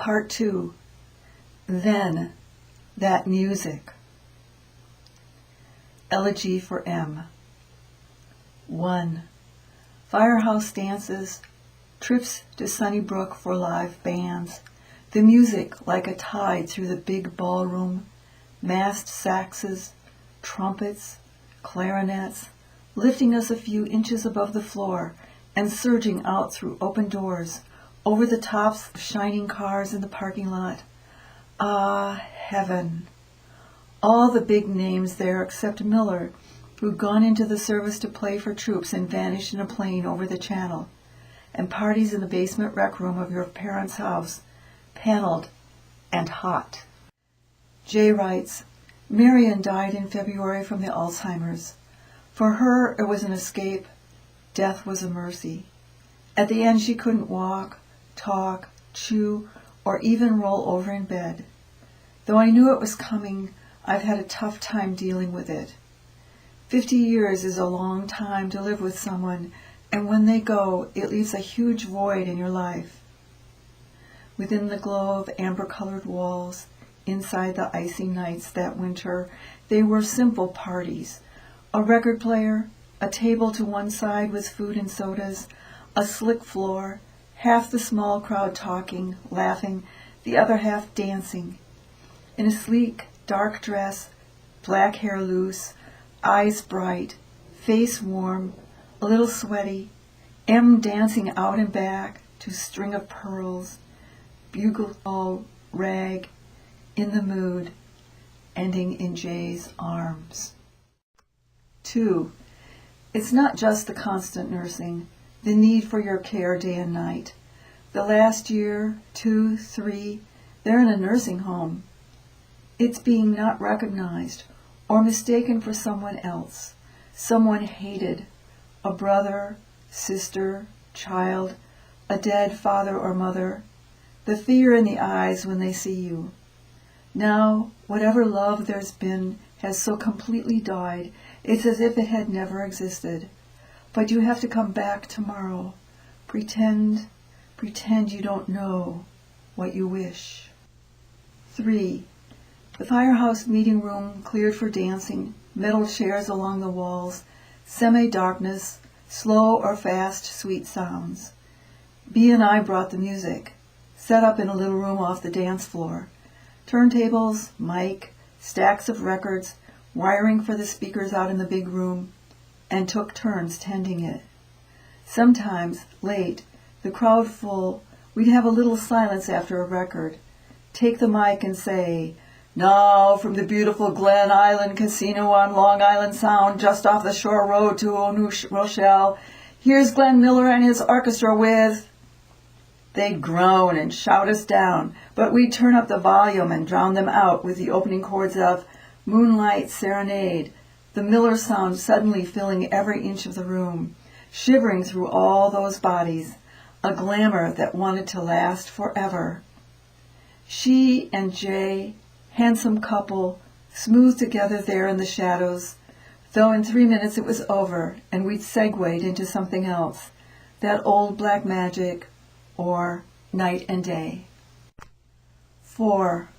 Part 2. Then, that music. Elegy for M. 1. Firehouse dances, trips to Sunnybrook for live bands, the music like a tide through the big ballroom, massed saxes, trumpets, clarinets, lifting us a few inches above the floor and surging out through open doors, over the tops of shining cars in the parking lot. Ah, heaven! All the big names there except Miller, who'd gone into the service to play for troops and vanished in a plane over the channel, and parties in the basement rec room of your parents' house, paneled and hot. Jay writes, Marion died in February from the Alzheimer's. For her, it was an escape. Death was a mercy. At the end, she couldn't walk, talk, chew, or even roll over in bed. Though I knew it was coming, I've had a tough time dealing with it. 50 years is a long time to live with someone, and when they go, it leaves a huge void in your life. Within the glow of amber-colored walls, inside the icy nights that winter, they were simple parties. A record player, a table to one side with food and sodas, a slick floor, half the small crowd talking, laughing, the other half dancing. In a sleek, dark dress, black hair loose, eyes bright, face warm, a little sweaty, M dancing out and back to String of Pearls, bugle call, rag, in the mood, ending in Jay's arms. 2. It's not just the constant nursing, the need for your care day and night. The last year, 2, 3, they're in a nursing home. It's being not recognized or mistaken for someone else, someone hated, a brother, sister, child, a dead father or mother, the fear in the eyes when they see you. Now, whatever love there's been has so completely died, it's as if it had never existed. But you have to come back tomorrow. Pretend you don't know what you wish. 3. The firehouse meeting room cleared for dancing, metal chairs along the walls, semi-darkness, slow or fast sweet sounds. B and I brought the music, set up in a little room off the dance floor. Turntables, mic, stacks of records, wiring for the speakers out in the big room, and took turns tending it. Sometimes, late, the crowd full, we'd have a little silence after a record, take the mic and say, Now, from the beautiful Glen Island Casino on Long Island Sound, just off the shore road to New Rochelle, here's Glenn Miller and his orchestra with... They'd groan and shout us down, but we'd turn up the volume and drown them out with the opening chords of Moonlight Serenade, the Miller sound suddenly filling every inch of the room, shivering through all those bodies, a glamour that wanted to last forever. She and Jay, handsome couple, smooth together there in the shadows, though in 3 minutes it was over and we'd segued into something else, that old black magic, or night and day. 4.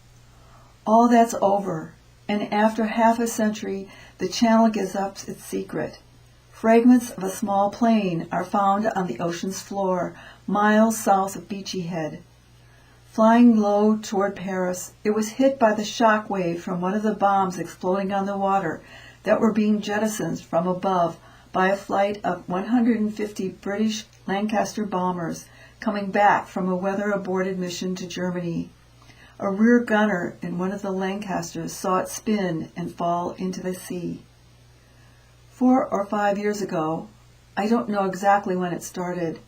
All that's over, and after half a century, the channel gives up its secret. Fragments of a small plane are found on the ocean's floor, miles south of Beachy Head. Flying low toward Paris, it was hit by the shock wave from one of the bombs exploding on the water that were being jettisoned from above by a flight of 150 British Lancaster bombers coming back from a weather-aborted mission to Germany. A rear gunner in one of the Lancasters saw it spin and fall into the sea. 4 or 5 years ago, I don't know exactly when it started,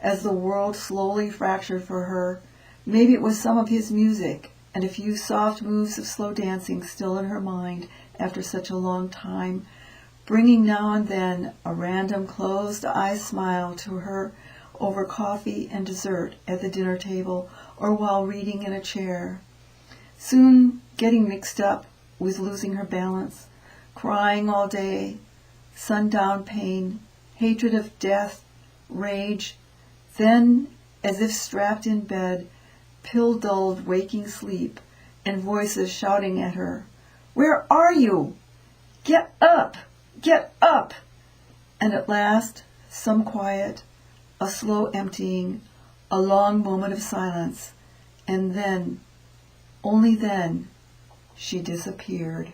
as the world slowly fractured for her, maybe it was some of his music and a few soft moves of slow dancing still in her mind after such a long time, bringing now and then a random closed-eye smile to her over coffee and dessert at the dinner table or while reading in a chair. Soon getting mixed up with losing her balance, crying all day, sundown pain, hatred of death, rage, then, as if strapped in bed, pill-dulled waking sleep, and voices shouting at her, "Where are you? Get up! Get up!" And at last, some quiet, a slow emptying, a long moment of silence, and then, only then, she disappeared.